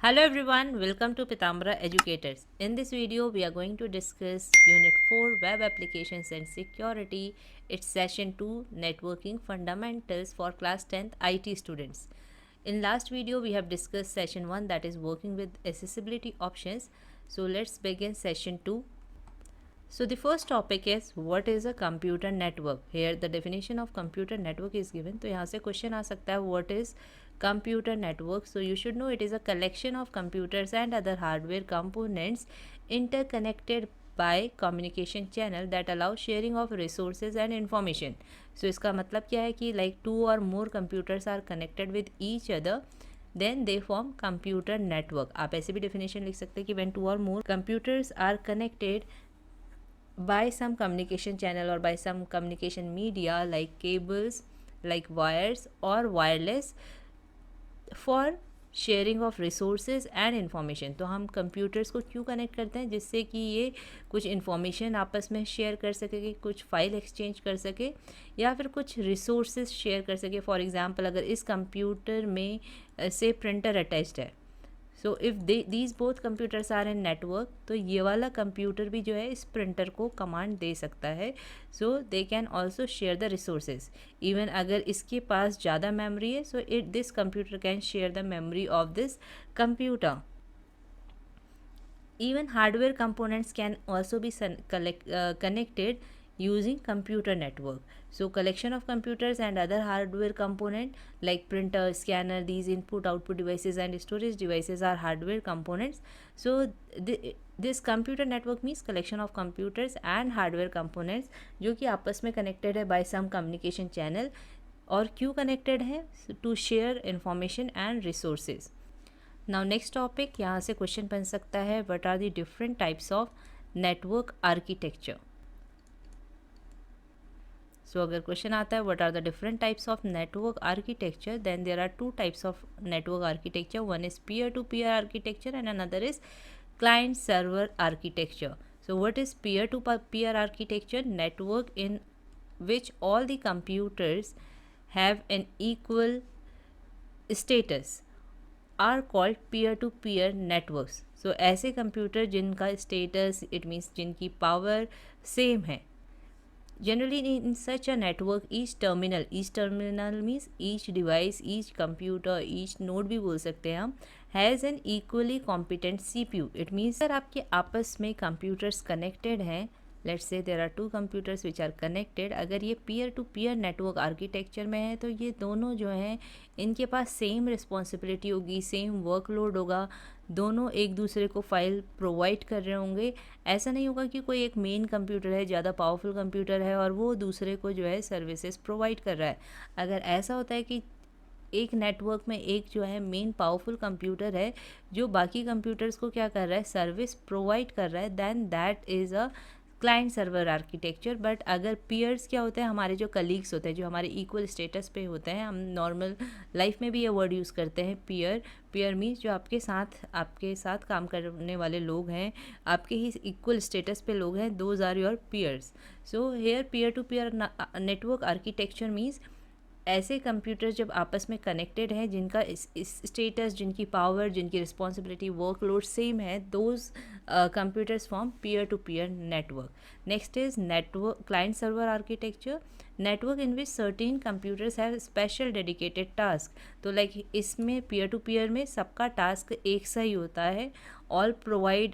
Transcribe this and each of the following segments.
Hello everyone, welcome to Pitambara Educators. In this video, we are going to discuss Unit 4 Web Applications and Security. It's Session 2 Networking Fundamentals for Class 10th IT students. In last video, we have discussed Session 1, that is working with accessibility options. So let's begin Session 2. So the first topic is what is a computer network. Here the definition of computer network is given. तो यहाँ से question आ सकता है what is computer network. So you should know it is a collection of computers and other hardware components interconnected by communication channel that allow sharing of resources and information. So इसका मतलब क्या है कि like two or more computers are connected with each other then they form computer network. आप ऐसे भी definition लिख सकते हैं कि when two or more computers are connected by some communication channel or by some communication media like cables, like wires or wireless for sharing of resources and information. तो हम computers को क्यों कनेक्ट करते हैं? जिससे कि ये कुछ इन्फॉर्मेशन आपस में शेयर कर सके, कि कुछ फाइल एक्सचेंज कर सके या फिर कुछ रिसोर्सेज शेयर कर सके. फॉर एग्जांपल अगर इस कंप्यूटर में से प्रिंटर अटैच्ड है, so if these both computers are in network, तो ये वाला कंप्यूटर भी जो है इस प्रिंटर को कमांड दे सकता है. So they can also share the resources. Even अगर इसके पास ज़्यादा मेमोरी है, so it this computer can share the memory of this computer. Even hardware components can also be connected using computer network. So collection of computers and other hardware component like printer, scanner, these input output devices and storage devices are hardware components. So this computer network means collection of computers and hardware components जो कि आपस में connected है by some communication channel. और क्यों connected है? To share information and resources. Now next topic, यहाँ से क्वेश्चन बन सकता है what are the different types of network architecture. So अगर क्वेश्चन आता है what are the different types of network architecture, then there are two types of network architecture. One is peer to peer architecture and another is client server architecture. So what is peer to peer architecture? Network in which all the computers have an equal status are called peer to peer networks. So ऐसे computer जिनका status, it means जिनकी power same है. Generally in such a network each terminal means each device, each computer, each node भी बोल सकते हैं हम, has an equally competent CPU. It means अगर आपके आपस में कंप्यूटर्स कनेक्टेड हैं, let's say there are two computers which are connected, अगर ये peer to peer network architecture में है तो ये दोनों जो हैं इनके पास सेम रिस्पॉन्सिबिलिटी होगी, सेम वर्कलोड होगा, दोनों एक दूसरे को फाइल प्रोवाइड कर रहे होंगे. ऐसा नहीं होगा कि कोई एक मेन कंप्यूटर है, ज़्यादा पावरफुल कंप्यूटर है और वो दूसरे को जो है सर्विसेज प्रोवाइड कर रहा है. अगर ऐसा होता है कि एक नेटवर्क में एक जो है मेन पावरफुल कंप्यूटर है जो बाकी कंप्यूटर्स को क्या कर रहा है, सर्विस प्रोवाइड कर रहा है, then that is a client server architecture. But अगर पीयर्स क्या होते हैं, हमारे जो कलीग्स होते हैं जो हमारे इक्वल स्टेटस पे होते हैं, हम नॉर्मल लाइफ में भी ये वर्ड यूज़ करते हैं पीयर. पीयर मीन्स जो आपके साथ काम करने वाले लोग हैं, आपके ही इक्वल स्टेटस पे लोग हैं, those are your peers. So here peer to peer network architecture means ऐसे कंप्यूटर जब आपस में कनेक्टेड हैं जिनका इस स्टेटस, जिनकी पावर, जिनकी रिस्पॉन्सिबिलिटी, वर्कलोड सेम है, those computers form peer-to-peer network. Next is network client server architecture. Network in which certain computers have special dedicated task. तो like इसमें peer to peer में सबका टास्क एक सा ही होता है. All provide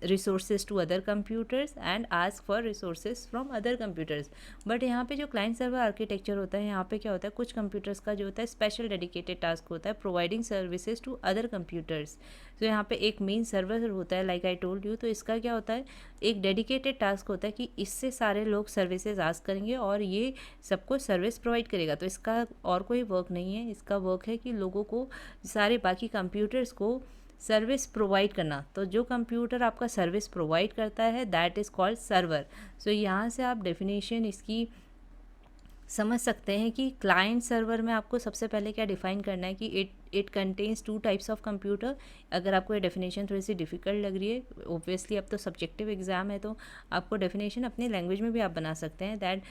resources to other computers and ask for resources from other computers. But यहाँ पे जो client server architecture होता है, यहाँ पे क्या होता है, कुछ computers का जो होता है special dedicated task होता है providing services to other computers. तो यहाँ पे एक मेन सर्वर होता है लाइक आई टोल्ड यू. तो इसका क्या होता है, एक डेडिकेटेड टास्क होता है कि इससे सारे लोग सर्विसेज आस्क करेंगे और ये सबको सर्विस प्रोवाइड करेगा. तो इसका और कोई वर्क नहीं है, इसका वर्क है कि लोगों को, सारे बाकी कंप्यूटर्स को सर्विस प्रोवाइड करना. तो जो कंप्यूटर आपका सर्विस प्रोवाइड करता है दैट इज़ कॉल्ड सर्वर. सो यहाँ से आप डेफिनेशन इसकी समझ सकते हैं कि क्लाइंट सर्वर में आपको सबसे पहले क्या डिफाइन करना है कि it contains two types of computer. अगर आपको ये डेफिनेशन थोड़ी सी डिफ़िकल्ट लग रही है, ओब्वियसली अब तो सब्जेक्टिव एग्जाम है तो आपको डेफिनेशन अपनी लैंग्वेज में भी आप बना सकते हैं. That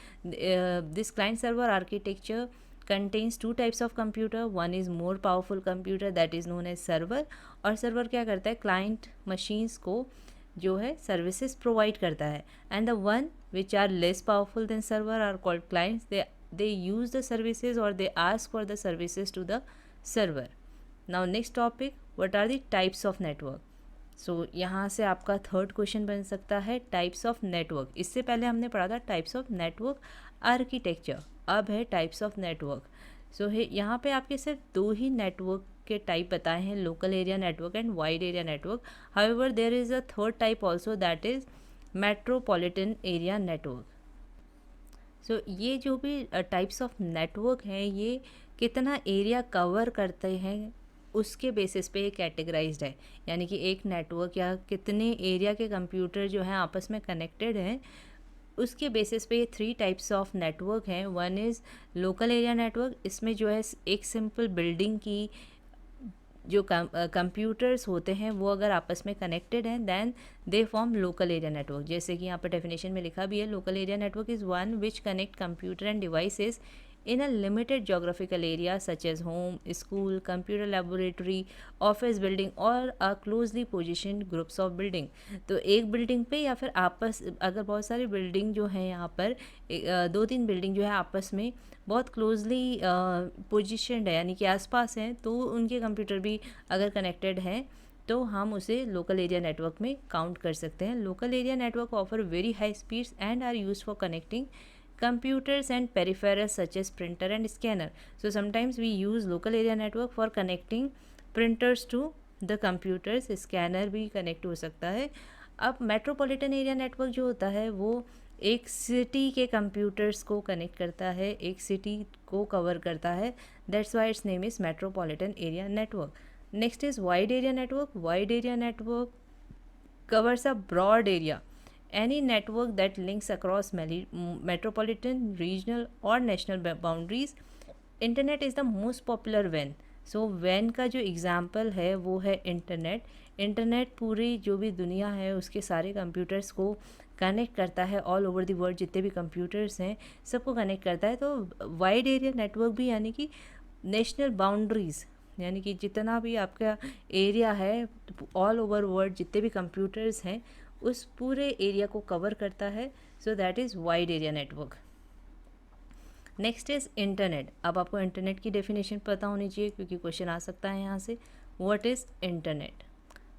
this client server architecture contains two types of computer. One is more powerful computer that is known as server, और server क्या करता है, client machines को जो है services provide करता है, and the one which are less powerful than server are called clients. They use the services or they ask for the services to the server. Now next topic, what are the types of network? सो यहाँ से आपका third question बन सकता है types of network. इससे पहले हमने पढ़ा था टाइप्स ऑफ नेटवर्क आर्किटेक्चर, अब है टाइप्स ऑफ नेटवर्क. सो यहाँ पे आपके सिर्फ दो ही नेटवर्क के टाइप बताए हैं, local area network and wide area network. However there is a third type also, that is metropolitan area network. So ये जो भी टाइप्स ऑफ नेटवर्क हैं, ये कितना एरिया कवर करते हैं उसके बेसिस पे ये कैटेगराइज्ड है. यानी कि एक नेटवर्क या कितने एरिया के कंप्यूटर जो हैं आपस में कनेक्टेड हैं, उसके बेसिस पे ये थ्री टाइप्स ऑफ नेटवर्क हैं. One is local area network. इसमें जो है एक सिंपल बिल्डिंग की जो कंप्यूटर्स होते हैं वो अगर आपस में कनेक्टेड हैं then they form local area network. जैसे कि यहाँ पर डेफिनेशन में लिखा भी है, local area network is one which connect computer and devices in a limited geographical area such as home, school, computer laboratory, office building or a closely positioned groups of building. तो एक building पे या फिर आपस, अगर बहुत सारी building जो है यहाँ पर दो तीन बिल्डिंग जो है आपस में बहुत क्लोजली पोजिशनड है यानी कि आसपास हैं, तो उनके कंप्यूटर भी अगर कनेक्टेड हैं तो हम उसे लोकल एरिया नेटवर्क में काउंट कर सकते हैं. Local area network offer very high speeds and are use for connecting computers and peripherals such as printer and scanner. So sometimes we use local area network for connecting printers to the computers. Scanner भी connect हो सकता है. अब metropolitan area network जो होता है वो एक सिटी के कंप्यूटर्स को कनेक्ट करता है, एक सिटी को कवर करता है. That's why it's name is metropolitan area network. Next is wide area network. Wide area network covers a broad area. Any network that links across metropolitan, regional or national boundaries. Internet is the most popular one. So one का जो example है वो है internet. Internet पूरी जो भी दुनिया है उसके सारे कंप्यूटर्स को कनेक्ट करता है. ऑल ओवर द वर्ल्ड जितने भी कंप्यूटर्स हैं सबको कनेक्ट करता है. तो वाइड एरिया नेटवर्क भी यानी कि नेशनल बाउंड्रीज़, यानी कि जितना भी आपका एरिया है ऑल ओवर वर्ल्ड जितने भी कंप्यूटर्स हैं उस पूरे एरिया को कवर करता है. So that is wide area network. Next is internet. अब आपको इंटरनेट की डेफिनेशन पता होनी चाहिए क्योंकि क्वेश्चन आ सकता है यहाँ से. What is internet?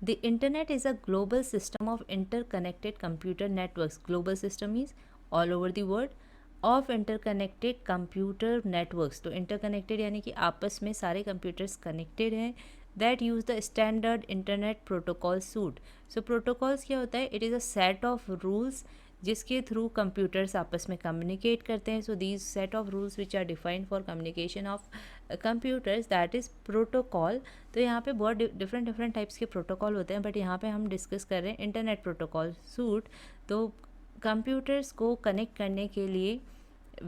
The internet is a global system of interconnected computer networks. Global system means all over the world of interconnected computer networks. तो इंटरकनेक्टेड यानी कि आपस में सारे कंप्यूटर्स कनेक्टेड हैं. That use the standard internet protocol suit. So protocols क्या होता है? It is a set of rules जिसके थ्रू कंप्यूटर्स आपस में कम्युनिकेट करते हैं. So these set of rules which are defined for communication of computers, that is protocol. तो यहाँ पे बहुत डिफरेंट टाइप्स के प्रोटोकॉल होते हैं, बट यहाँ पे हम डिस्कस कर रहे हैं इंटरनेट प्रोटोकॉल सूट. तो कंप्यूटर्स को कनेक्ट करने के लिए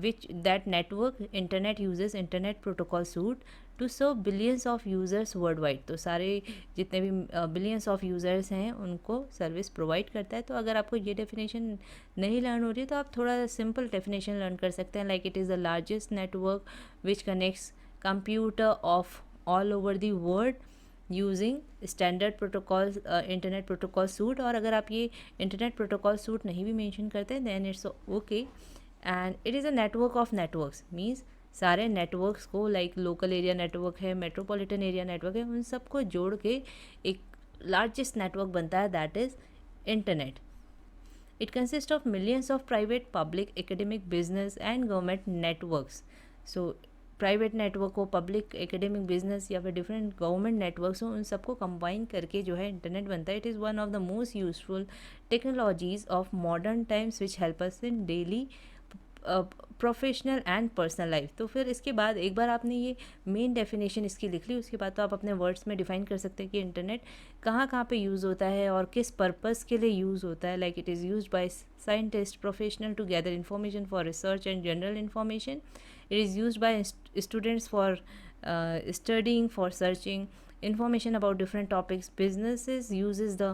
which that network internet uses internet protocol suite to serve billions of users worldwide. तो सारे जितने भी billions of users हैं उनको सर्विस प्रोवाइड करता है. तो अगर आपको ये डेफिनेशन नहीं लर्न हो रही है तो आप थोड़ा सिंपल डेफिनेशन लर्न कर सकते हैं. Like it is the largest network which connects computer of all over the world using standard protocol internet protocol suit. और अगर आप ये इंटरनेट प्रोटोकॉल सूट नहीं भी मेंशन करते हैं then it's okay. And it is a network of networks. Means सारे networks को, लाइक लोकल एरिया नेटवर्क है, मेट्रोपॉलिटन एरिया नेटवर्क है, उन सबको जोड़ के एक लार्जेस्ट नेटवर्क बनता है, that is internet. It consist of millions of private, public, academic, business and government networks. So private network हो, पब्लिक, एकेडमिक, बिजनेस या फिर डिफरेंट गवर्नमेंट नेटवर्क्स हो, उन सबको कंबाइन करके जो है इंटरनेट बनता है. It is one of the most useful technologies of modern times which help us in daily professional and personal life. तो फिर इसके बाद एक बार आपने ये मेन डेफिनेशन इसकी लिख ली, उसके बाद तो आप अपने वर्ड्स में डिफाइन कर सकते हैं कि इंटरनेट कहाँ पे यूज़ होता है और किस पर्पस के लिए यूज़ होता है. Like it is used by scientist, professional to gather information for research and general information. It is used by students for studying, for searching information about different topics. Businesses uses the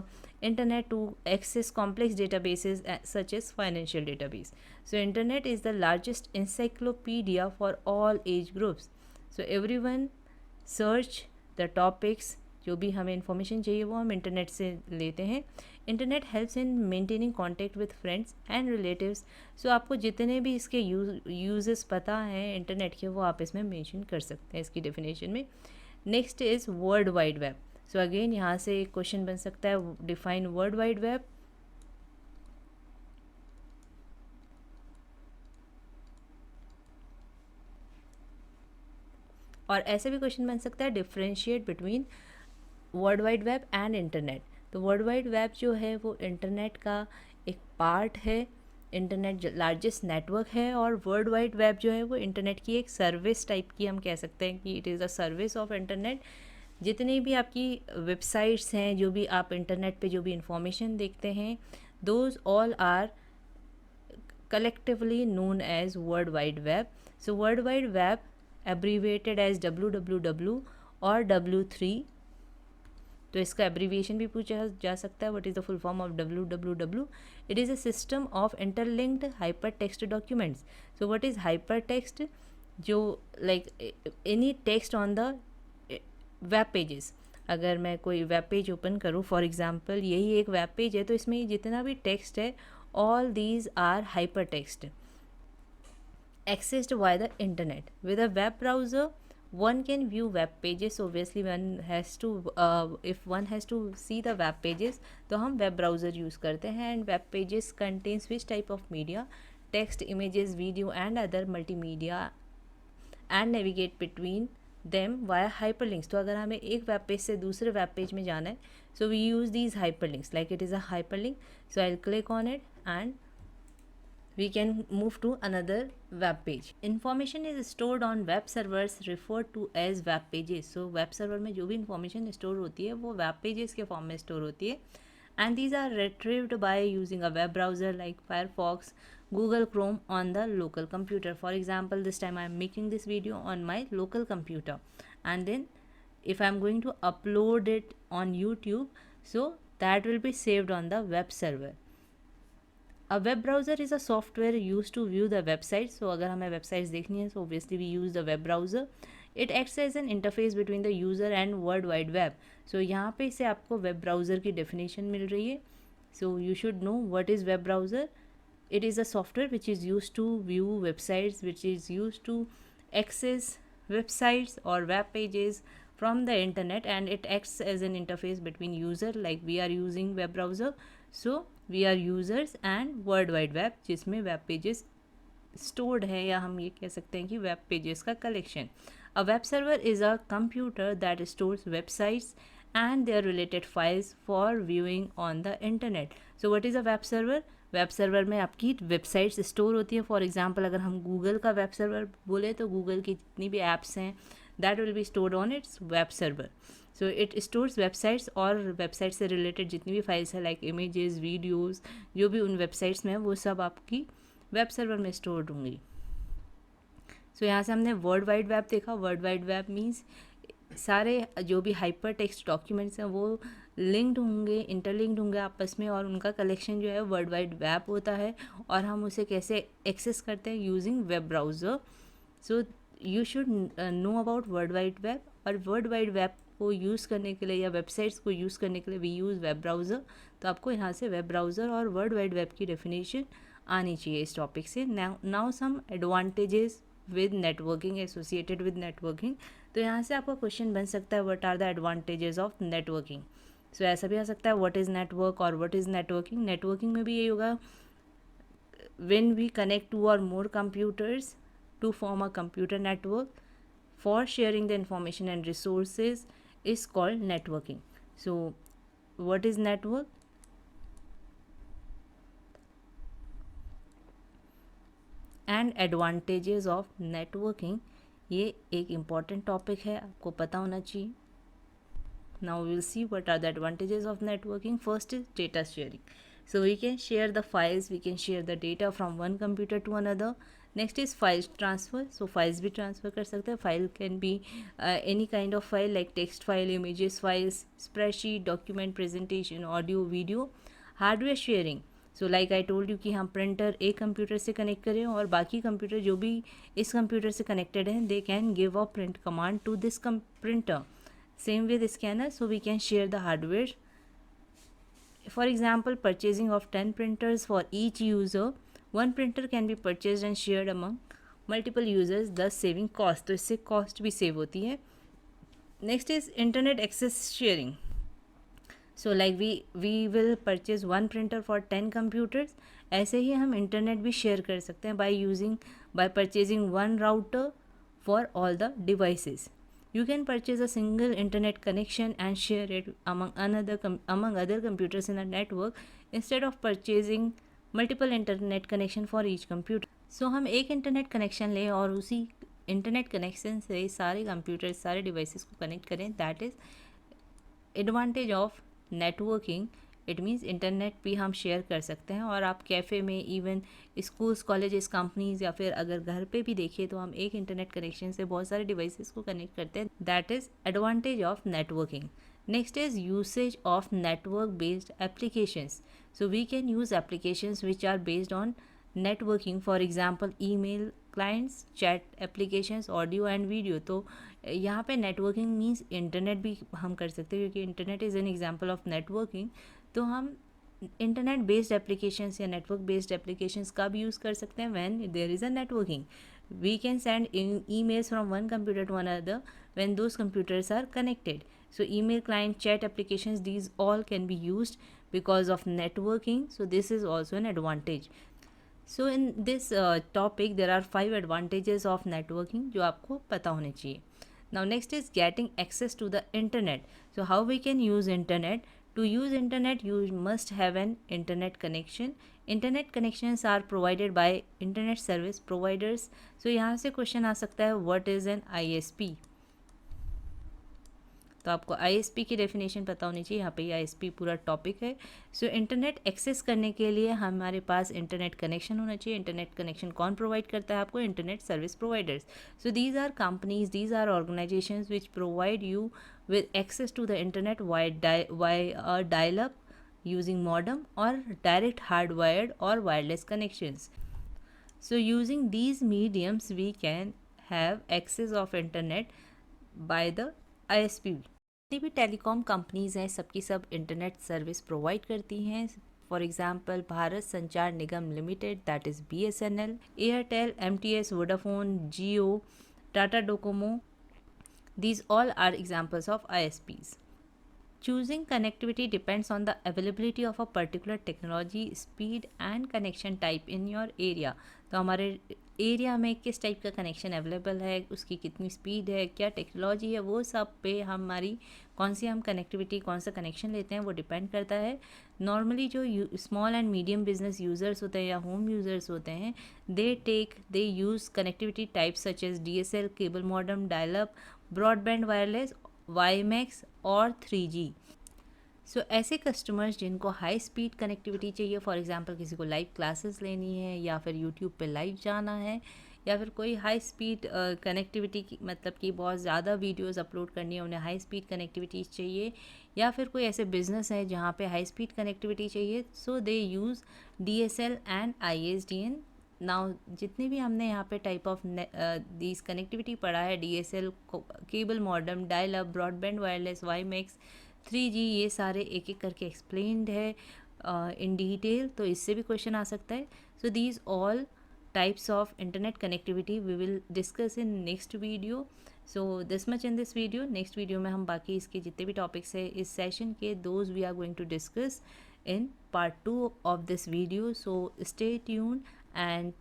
internet to access complex databases such as financial database. So internet is the largest encyclopedia for all age groups. So everyone search the topics, जो भी हमें information चाहिए वो हम internet से लेते हैं. Internet helps in maintaining contact with friends and relatives. So आपको जितने भी इसके यूजेस पता हैं इंटरनेट के वो आप इसमें मेंशन कर सकते हैं इसकी डेफिनेशन में. Next is world wide web. So again यहाँ से एक क्वेश्चन बन सकता है, डिफाइन वर्ल्ड वाइड वेब. और ऐसे भी क्वेश्चन बन सकता है, differentiate between world wide web and internet. तो वर्ल्ड वाइड वेब जो है वो इंटरनेट का एक पार्ट है, इंटरनेट लार्जेस्ट नेटवर्क है, और वर्ल्ड वाइड वेब जो है वो इंटरनेट की एक सर्विस टाइप की हम कह सकते हैं कि it is a service of internet. जितनी भी आपकी वेबसाइट्स हैं, जो भी आप इंटरनेट पे जो भी इंफॉर्मेशन देखते हैं, those all are collectively known as World Wide Web. So World Wide Web abbreviated as WWW और W3. तो इसका एब्रीविएशन भी पूछा जा सकता है, what is the full form of WWW. It is a system of interlinked hypertext documents. So what is hypertext? जो like any text on the web pages. अगर मैं कोई वेब पेज ओपन करूँ, for example यही एक web page है, तो इसमें जितना भी टेक्स्ट है, all these are hypertext accessed via the internet. With a web browser one can view web pages. So obviously one has to if one has to see the web pages, तो हम web browser use करते हैं. And web pages contains which type of media? Text, images, video and other multimedia, and navigate between them via hyperlinks. तो अगर हमें एक web page से दूसरे वेब पेज में जाना है, so we use these hyperlinks, like it is a hyperlink. So I'll click on it and we can move to another web page. Information is stored on web servers referred to as web pages. So web server में जो भी information store होती है वो web pages के form में store होती है. And these are retrieved by using a web browser like Firefox, Google Chrome on the local computer. For example, this time I am making this video on my local computer, and then if I am going to upload it on YouTube, so that will be saved on the web server. A web browser is a software used to view the website. So अगर हमें websites देखनी है, so obviously we use the web browser. It acts as an interface between the user and World Wide Web. So यहाँ पे से आपको web browser की definition मिल रही है. So you should know what is web browser. It is a software which is used to view websites, which is used to access websites or web pages from the internet, and it acts as an interface between user, like we are using web browser. So we are users and World Wide Web, जिसमें web pages stored है, या हम ये कह सकते हैं कि web pages का collection. A web server is a computer that stores websites and their related files for viewing on the internet. So what is a web server? Web server में आपकी वेबसाइट्स स्टोर होती हैं. For example अगर हम Google का web server बोले तो Google की जितनी भी ऐप्स हैं that will be stored on it's web server. So it stores websites और वेबसाइट से रिलेटेड जितनी भी फाइल्स हैं लाइक इमेजेस, वीडियोस, जो भी उन वेबसाइट्स में है वो सब आपकी वेब सर्वर में स्टोर्ड होंगी. सो यहाँ से हमने वर्ल्ड वाइड वेब देखा. वर्ल्ड वाइड वेब मीन्स सारे जो भी हाइपर टेक्स्ट डॉक्यूमेंट्स हैं वो लिंक्ड होंगे, इंटरलिंक्ड होंगे आपस में, और उनका कलेक्शन जो है वर्ल्ड वाइड वेब होता है, और हम उसे कैसे एक्सेस करते हैं using web browser. So you should know about world wide web. और वर्ल्ड वाइड वेब को यूज़ करने के लिए या वेबसाइट्स को यूज़ करने के लिए वी यूज़ वेब ब्राउज़र. तो आपको यहाँ से वेब ब्राउज़र और वर्ल्ड वाइड वेब की डेफिनेशन आनी चाहिए इस टॉपिक से. Now some advantages with networking, associated with networking. तो यहाँ से आपका क्वेश्चन बन सकता है what are the advantages of networking. So ऐसा भी आ सकता है व्हाट इज़ नेटवर्क और व्हाट इज़ नेटवर्किंग. नेटवर्किंग में भी यही होगा, when we connect two or more computers to form a computer network for sharing the information and resources is called networking. So what is network? And advantages of networking, ये एक important topic है, आपको पता होना चाहिए. Now we will see what are the advantages of networking. First is data sharing. So we can share the files, we can share the data from one computer to another. Next is file transfer. So files भी transfer कर सकते हैं. File can be any kind of file like text file, images files, spreadsheet, document, presentation, audio, video. Hardware sharing. So like I told you कि हम printer एक computer से connect करें और बाकी कंप्यूटर जो भी इस कंप्यूटर से कनेक्टेड हैं they can give a print command to this printer. Same with scanner, so we can share the hardware. For example, purchasing of 10 printers for each user. One printer can be purchased and shared among multiple users, thus saving cost. तो इससे cost भी save होती है. Next is internet access sharing. So like we will purchase one printer for 10 computers. ऐसे ही हम internet भी share कर सकते हैं by purchasing one router for all the devices. You can purchase a single internet connection and share it among other computers in a network instead of purchasing multiple internet connection for each computer. So हम एक internet connection लें और उसी internet connection से सारे computer सारे devices को connect करें. That is advantage of networking. It means internet भी हम शेयर कर सकते हैं और आप कैफ़े में, इवन स्कूल्स, कॉलेजेस, कंपनीज़ या फिर अगर घर पे भी देखें तो हम एक इंटरनेट कनेक्शन से बहुत सारे डिवाइसेस को कनेक्ट करते हैं. That is advantage of networking. Next is usage of network based applications. So we can use applications which are based on networking. For example email clients, chat applications, audio and video. तो यहाँ पे networking means internet भी हम कर सकते हैं क्योंकि internet is an example of networking. तो हम इंटरनेट बेस्ड एप्लीकेशंस या नेटवर्क बेस्ड एप्लीकेशंस का भी यूज़ कर सकते हैं when there is a networking. We can send emails from one computer to another when those computers are connected. So email client, chat applications, these all can be used because of networking. So this is also an advantage. So in this topic there are 5 advantages of networking जो आपको पता होने चाहिए. Now next is getting access to the internet. So how we can use internet? To use internet you must have an internet connection. Internet connections are provided by internet service providers. So यहाँ से question आ सकता है what is an ISP? तो आपको ISP की definition पता होनी चाहिए. यहाँ पे ISP पूरा टॉपिक है. सो इंटरनेट एक्सेस करने के लिए हमारे पास इंटरनेट कनेक्शन होना चाहिए. इंटरनेट कनेक्शन कौन प्रोवाइड करता है आपको? Internet service providers. So these are companies, these are organisations which provide you with access to the internet via dial-up using modem or direct hardwired or wireless connections. So using these mediums we can have access of internet by the ISP. जितनी भी telecom companies हैं सबकी सब internet service provide करती हैं. For example Bharat Sanchar Nigam Limited, that is BSNL, Airtel, MTS, Vodafone, Jio, Tata Docomo. These all are examples of ISPs. Choosing connectivity depends on the availability of a particular technology, speed and connection type in your area. तो हमारे area में किस type का connection available है, उसकी कितनी speed है, क्या टेक्नोलॉजी है, वो सब पे हमारी कौन सी हम कनेक्टिविटी, कौन सा कनेक्शन लेते हैं वो डिपेंड करता है. नॉर्मली जो small and medium business users होते हैं या होम यूज़र्स होते हैं they use connectivity type such as DSL, cable modem, dial up, broadband wireless, WiMAX और 3G. सो ऐसे कस्टमर्स जिनको हाई स्पीड कनेक्टिविटी चाहिए, फॉर एग्जांपल किसी को लाइव क्लासेस लेनी है या फिर यूट्यूब पे लाइव जाना है या फिर कोई हाई स्पीड कनेक्टिविटी की मतलब कि बहुत ज़्यादा वीडियोस अपलोड करनी है, उन्हें हाई स्पीड कनेक्टिविटी चाहिए, या फिर कोई ऐसे बिजनेस है जहाँ पे हाई स्पीड कनेक्टिविटी चाहिए, so they use DSL and ISDN. Now जितने भी हमने यहाँ पे टाइप ऑफ दीज कनेक्टिविटी पढ़ा है, DSL, cable modem, dial up, broadband wireless, WiMAX, 3G, ये सारे एक एक करके एक्सप्लेन्ड है इन डिटेल. तो इससे भी क्वेश्चन आ सकता है. So these all types of internet connectivity we will discuss in next video. So this much in this video. Next video में हम बाकी इसके जितने भी टॉपिक्स है इस सेशन के, those we are going to discuss in part 2 of this video. So stay tuned and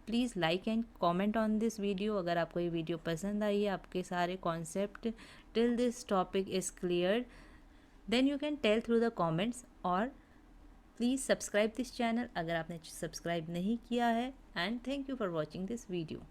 please like and comment on this video. अगर आपको ये वीडियो पसंद आई है, आपके सारे concept till this topic is cleared, then you can tell through the comments. और please subscribe this channel अगर आपने सब्सक्राइब नहीं किया है. and thank you for watching this video.